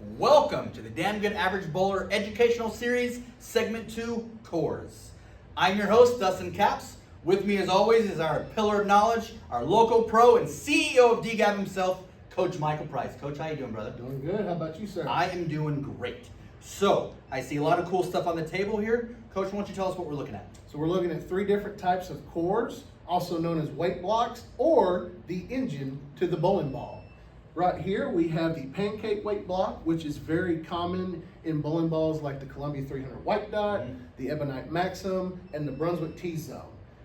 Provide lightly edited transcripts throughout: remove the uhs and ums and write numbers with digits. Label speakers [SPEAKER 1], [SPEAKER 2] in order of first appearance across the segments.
[SPEAKER 1] Welcome to the Damn Good Average Bowler Educational Series, Segment 2, Cores. I'm your host, Dustin Capps. With me as always is our pillar of knowledge, our local pro and CEO of DGAV himself, Coach Michael Price. Coach, how you doing, brother?
[SPEAKER 2] Doing good. How about you, sir?
[SPEAKER 1] I am doing great. So, I see a lot of cool stuff on the table here. Coach, why don't you tell us what we're looking at?
[SPEAKER 2] So we're looking at 3 different types of cores, also known as weight blocks or the engine to the bowling ball. Right here we have the pancake weight block, which is very common in bowling balls like the Columbia 300 White Dot, the Ebonite Maxim, and the Brunswick T-Zone.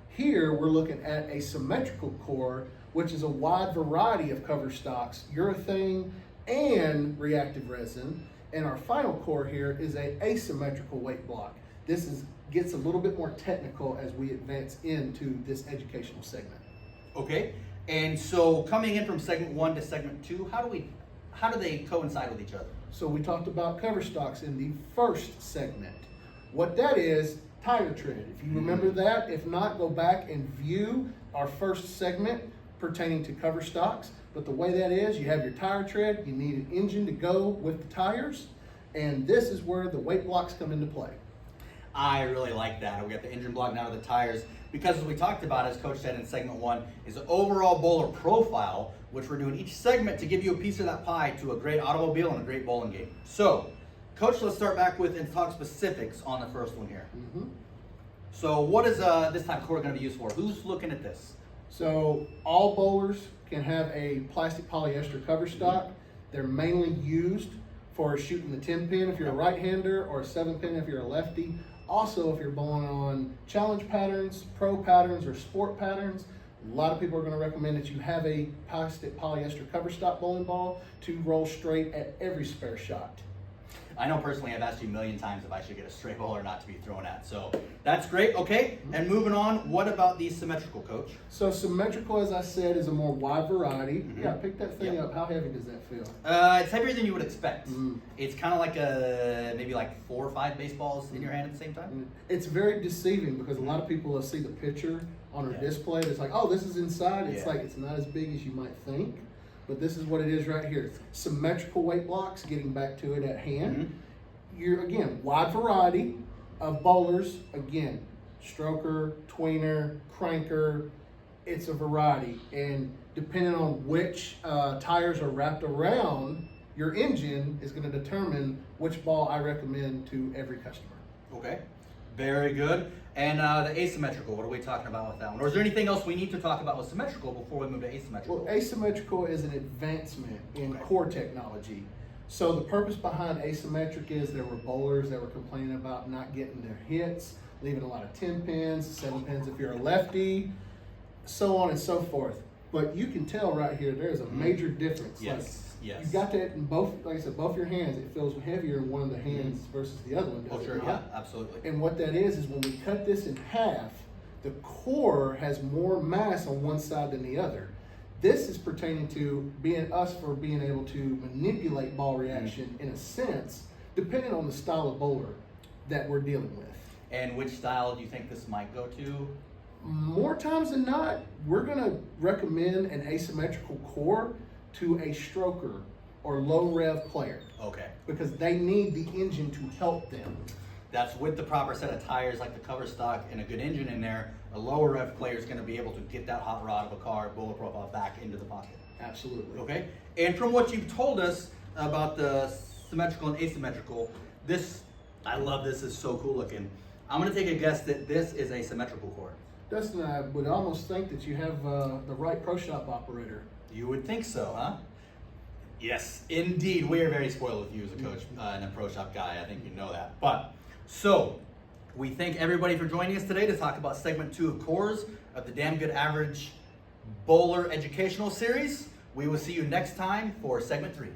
[SPEAKER 2] Here we're looking at a symmetrical core, which is a wide variety of cover stocks, urethane, and reactive resin. And our final core here is a asymmetrical weight block. This gets a little bit more technical as we advance into this educational segment.
[SPEAKER 1] Okay, and so coming in from segment 1 to segment 2, how do they coincide with each other?
[SPEAKER 2] So we talked about cover stocks in the first segment. What that is, tire tread. If you remember that, if not, go back and view our first segment pertaining to cover stocks. But the way that is, you have your tire tread, you need an engine to go with the tires, and this is where the weight blocks come into play.
[SPEAKER 1] I really like that. We got the engine block now to the tires, because as we talked about, as Coach said in segment 1, is the overall bowler profile, which we're doing each segment to give you a piece of that pie to a great automobile and a great bowling game. So, Coach, let's start back with and talk specifics on the first one here. So what is this type of core going to be used for? Who's looking at this?
[SPEAKER 2] So all bowlers can have a plastic polyester cover stock. They're mainly used for shooting the 10 pin if you're a right-hander, or a 7 pin if you're a lefty. Also, if you're bowling on challenge patterns, pro patterns, or sport patterns, a lot of people are going to recommend that you have a plastic polyester cover stock bowling ball to roll straight at every spare shot.
[SPEAKER 1] I know personally I've asked you a million times if I should get a straight ball or not to be thrown at. So that's great. Okay, and moving on, what about the symmetrical, Coach?
[SPEAKER 2] So symmetrical, as I said, is a more wide variety. Yeah, pick that thing up. How heavy does that feel?
[SPEAKER 1] It's heavier than you would expect. It's kind of like maybe like 4 or 5 baseballs in your hand at the same time.
[SPEAKER 2] It's very deceiving because a lot of people will see the picture on our display. It's like, oh, this is inside. It's like, it's not as big as you might think. But this is what it is right here. Symmetrical weight blocks, getting back to it at hand. You're, again, wide variety of bowlers. Again, stroker, tweener, cranker. It's a variety. And depending on which tires are wrapped around your engine is going to determine which ball I recommend to every customer.
[SPEAKER 1] Okay, very good. And the asymmetrical, what are we talking about with that one? Or is there anything else we need to talk about with symmetrical before we move to asymmetrical?
[SPEAKER 2] Well, asymmetrical is an advancement in core technology. So the purpose behind asymmetric is there were bowlers that were complaining about not getting their hits, leaving a lot of 10 pins, 7 pins if you're a lefty, so on and so forth. But you can tell right here, there's a major difference.
[SPEAKER 1] Yes.
[SPEAKER 2] You got that in both, like I said, both your hands. It feels heavier in one of the hands versus the other one.
[SPEAKER 1] Oh, sure, yeah, absolutely.
[SPEAKER 2] And what that is when we cut this in half, the core has more mass on one side than the other. This is pertaining to being able to manipulate ball reaction in a sense, depending on the style of bowler that we're dealing with.
[SPEAKER 1] And which style do you think this might go to?
[SPEAKER 2] More times than not, we're going to recommend an asymmetrical core to a stroker or low rev player.
[SPEAKER 1] Okay.
[SPEAKER 2] Because they need the engine to help them.
[SPEAKER 1] That's with the proper set of tires like the cover stock and a good engine in there, a lower rev player is going to be able to get that hot rod of a car, bowler profile back into the pocket.
[SPEAKER 2] Absolutely.
[SPEAKER 1] Okay. And from what you've told us about the symmetrical and asymmetrical, I love this, is so cool looking. I'm going to take a guess that this is a symmetrical core.
[SPEAKER 2] Dustin, I would almost think that you have the right pro shop operator.
[SPEAKER 1] You would think so, huh? Yes, indeed. We are very spoiled with you as a coach and a pro shop guy. I think you know that. But, so, we thank everybody for joining us today to talk about segment 2 of cores of the Damn Good Average Bowler Educational Series. We will see you next time for segment 3.